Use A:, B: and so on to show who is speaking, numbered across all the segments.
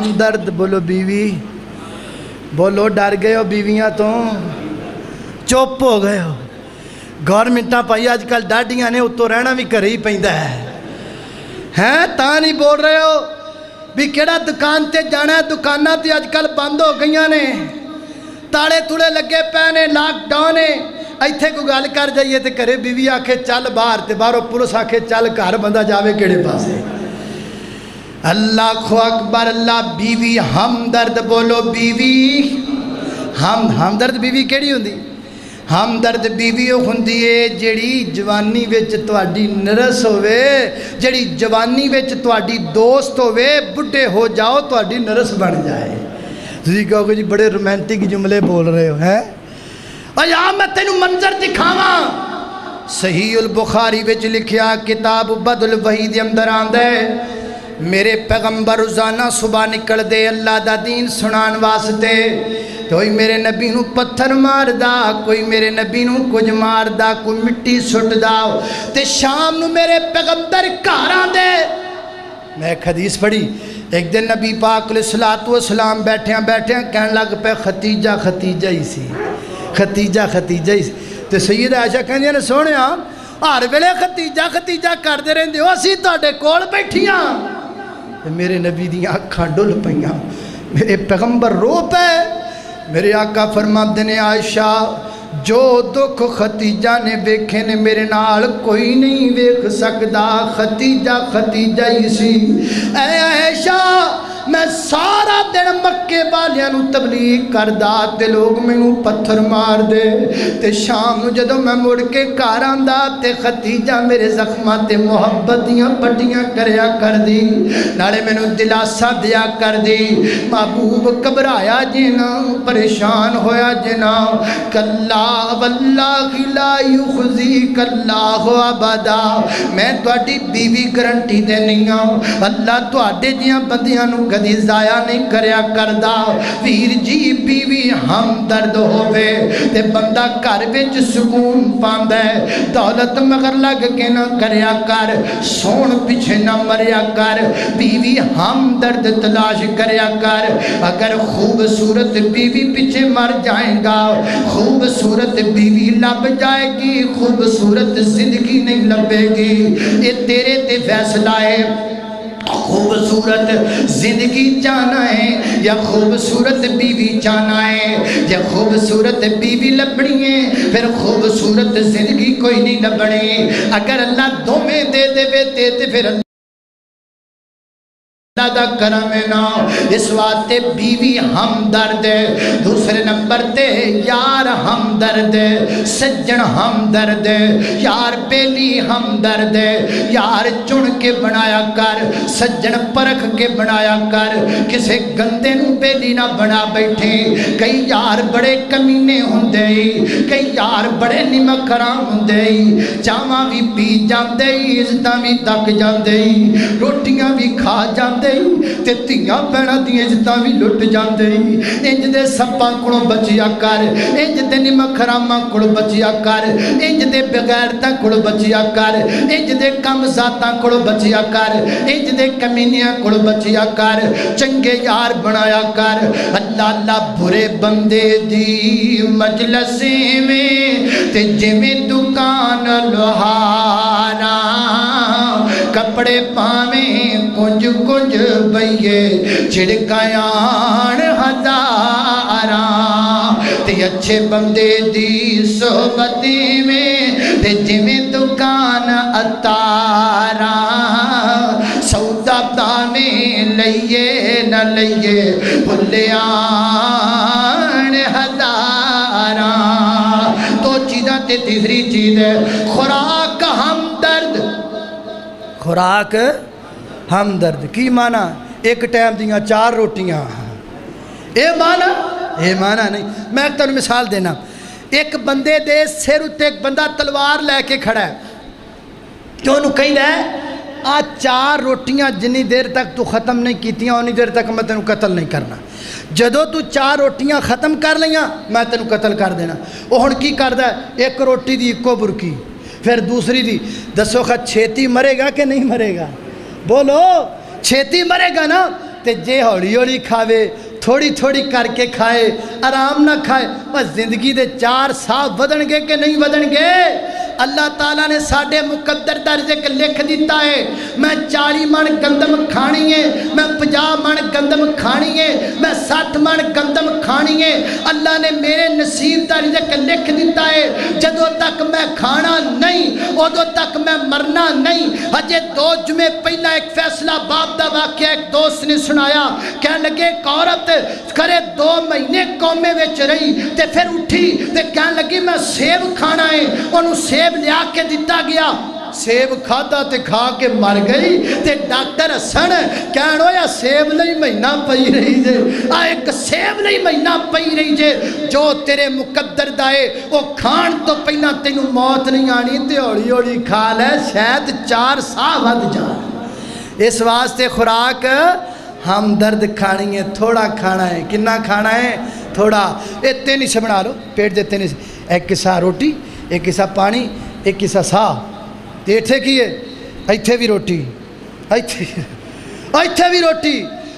A: ہمدرد بولو بیوی بولو ڈر گئے ہو بیویاں تو چپ ہو گئے ہو گورنمنٹاں پائی آج کل ڈاڈیاں نے اتو رہنا بھی گھر ہی پیندا ہے تا نہیں بول رہے ہو بھی کیڑا دکان تے جانا ہے دکاناں تے آج کل بند ہو گئیاں نے تاڑے توڑے لگے پے نے لاک ڈاؤن ہے ایتھے کو گل کر جائیے تے کرے بیوی آکھے چل باہر تے باہروں پولیس آکھے چل گھر بندہ جاوے کیڑے پاسے اللہ اکبر اللہ بیوی ہمدرد بولو بیوی ہمدرد بیوی کیڑی ہوندی ہمدرد بیوی ہوندی ہے جڑی جوانی وچ تواڈی نرس ہوئے جڑی جوانی وچ تواڈی دوست ہوئے بڈھے ہو جاؤ تواڈی نرس بن جائے تسی کہو کہ جی بڑے رومانٹک جملے بول رہے ہو ہیں اور یہاں میں تینوں منظر دکھاواں صحیح البخاری وچ لکھیا کتاب بدل وحی دے اندر آندے میرے پیغمبر روزانہ صبح نکل دے اللہ دا دین سنان واسطے کوئی میرے نبی نو پتھر مار دا کوئی میرے نبی نو کچھ مار دا کوئی مٹی سٹ دا تے شام نو میرے پیغمبر گھر آندے میں ایک حدیث پڑھی ایک دن نبی پاک علیہ السلام بیٹھیاں کہنے لگ پہ ختیجہ ہی سی ختیجہ ہی سی تے سید عائشہ کہندی نے سونیا ہر ویلے ختیجہ کردے رہندے ہو اسی تہاڈے کول بیٹھیاں میرے نبی دیاں اکھاں ڈل پئیاں میرے پیغمبر رو پے میرے آقا فرماندے نے عائشہ جو دکھ ختیجہ نے ویکھے نے میرے نال کوئی نہیں ویکھ سکدا ختیجہ ہی سی اے عائشہ میں سارا دن مکے والیاں نو تبلیغ کردا تے لوگ مینوں پتھر مار دے تے شام نو جدوں میں مڑ کے گھر آندا تے ختیجہ میرے زخماں تے محبت دیاں پٹیاں کریا کردی نالے مینوں دلاسا دیا کردی محبوب گھبرایا جنا پریشان ہویا جنا کلا واللہ لا یخزیک اللہ ابدا میں تہاڈی بیوی گارنٹی دینی ہوں اللہ تہاڈے جیاں بندیاں نو کدی ضائع نہیں کریا کردا ویر جی بیوی ہمدرد ہووے تے بندہ گھر وچ سکون پاندا ہے دولت مگر لگ کے نہ کریا کر سون پیچھے نہ مریا کر بیوی ہمدرد تلاش کریا کر اگر خوبصورت بیوی پیچھے مر جائے گا خوبصورت بیوی لب جائے گی خوبصورت زندگی نہیں لبے گی یہ تیرے تے فیصلہ ہے خوبصورت زندگی چاہنا ہے یا خوبصورت بیوی چاہنا ہے یا خوبصورت بیوی لبنی ہے پھر خوبصورت زندگی کوئی نہیں لبنی اگر اللہ دو میں دے پھر اللہ دا کرم نا اس واسطے بیوی ہمدرد دوسرے نمبر تے یار ہمدرد سجن ہمدرد یار بیلی ہمدرد یار چن کے بنایا کر سجن پرکھ کے بنایا کر کسے گندے نو بیلی نہ بنا بیٹھے کئی یار بڑے کمینے ہوندے کئی یار بڑے نمک حرام ہوندے چاواں بھی پی جاندے عزتاں بھی تک جاندے روٹیاں بھی کھا جاندے تے تیاں پیڑا دی عزتاں بھی لٹ جاندے انج دے سپاں کولوں بچیا کر انج دے نمک حراماں کولوں بچیا کر انج دے بغیرتاں کولوں بچیا کر انج دے کم ذاتاں کولوں بچیا کر انج دے کمینیاں کولوں بچیا کر چنگے یار بنایا کر اللہ اللہ برے بندے دی مجلسیں میں تے جویں دکان لوہارا کپڑے پاویں کنج کنج بئیے چھڑکایان ہزاراں تے اچھے بندے دی صحبتی میں تے جویں دکان اتارا سودا دانے لئیے نہ لئیے بھلیان ہزاراں تو چیزاں تے تیسری چیز ہے خوراک ہمدرد خوراک ہمدرد کی معنی ایک ٹائم دیاں 4 روٹیاں اے معنی نہیں میں ایک تنوں مثال دینا ایک بندے دے سر اتے ایک بندہ تلوار لے کے کھڑا ہے تو انہوں کہیں لے آج 4 روٹیاں جنی دیر تک تو ختم نہیں کیتیاں انہی دیر تک میں تنوں قتل نہیں کرنا جدو تو 4 روٹیاں ختم کر لیاں میں تنوں قتل کر دینا وہ ہن کی کر دا ہے ایک روٹی دی ایکو برکی پھر دوسری دی دسو خط چھیتی مرے گا کہ نہیں مرے گا بولو چھیتی مرے گا نا تے جے ہولی ہولی کھاوے تھوڑی تھوڑی کر کے کھائے آرام نہ کھائے بس زندگی دے 4 سال ودن گے کہ نہیں ودن گے اللہ تعالیٰ نے ساڑھے مقدر دا رزق لکھ دیتا ہے میں 40 من گندم کھانی ہے میں 50 من گندم کھانی ہے میں 60 من گندم کھانی ہے اللہ نے میرے نصیب دا رزق لکھ دیتا ہے جدو تک میں کھانا نہیں ادو تک میں مرنا نہیں ہجے 2 جمعے پہلا ایک فیصلہ باب دا واقعہ ایک دوست نے سنایا کہنے لگے ایک عورت کرے 2 مہینے قومے وچ رہی تے پھر اٹھی تے کہنے لگی میں سیب کھانا ہے انہوں سیب لیا کے دیتا گیا سیب کھاتا تے کھا کے مر گئی تے ڈاکٹر حسن کہنو یا سیب نہیں مہینہ پئی رہی جے ایک سیب نہیں مہینہ پئی رہی جے جو تیرے مقدر دائے وہ کھان تو پہنا تینوں موت نہیں آنی تے اوڑی اوڑی کھا لے شاید 4 سال ود جان اس واسطے خوراک ہم درد کھانی ہے تھوڑا کھانا ہے کننا کھانا ہے تھوڑا تین سے بنا لو پیٹ دے تین ایک کسا روٹی ایک کسا پانی ایک کسا سا ایتھے کیے ایتھے بھی روٹی ایتھے بھی روٹی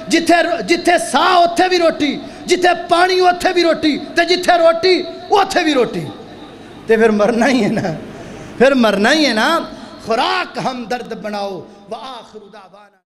A: جتھے سا اتھے بھی روٹی جتھے پانی اتھے بھی روٹی تے جتھے روٹی اتھے بھی روٹی تے پھر مرنا ہی ہے نا خوراک ہم درد بناؤ وآخر دعوانا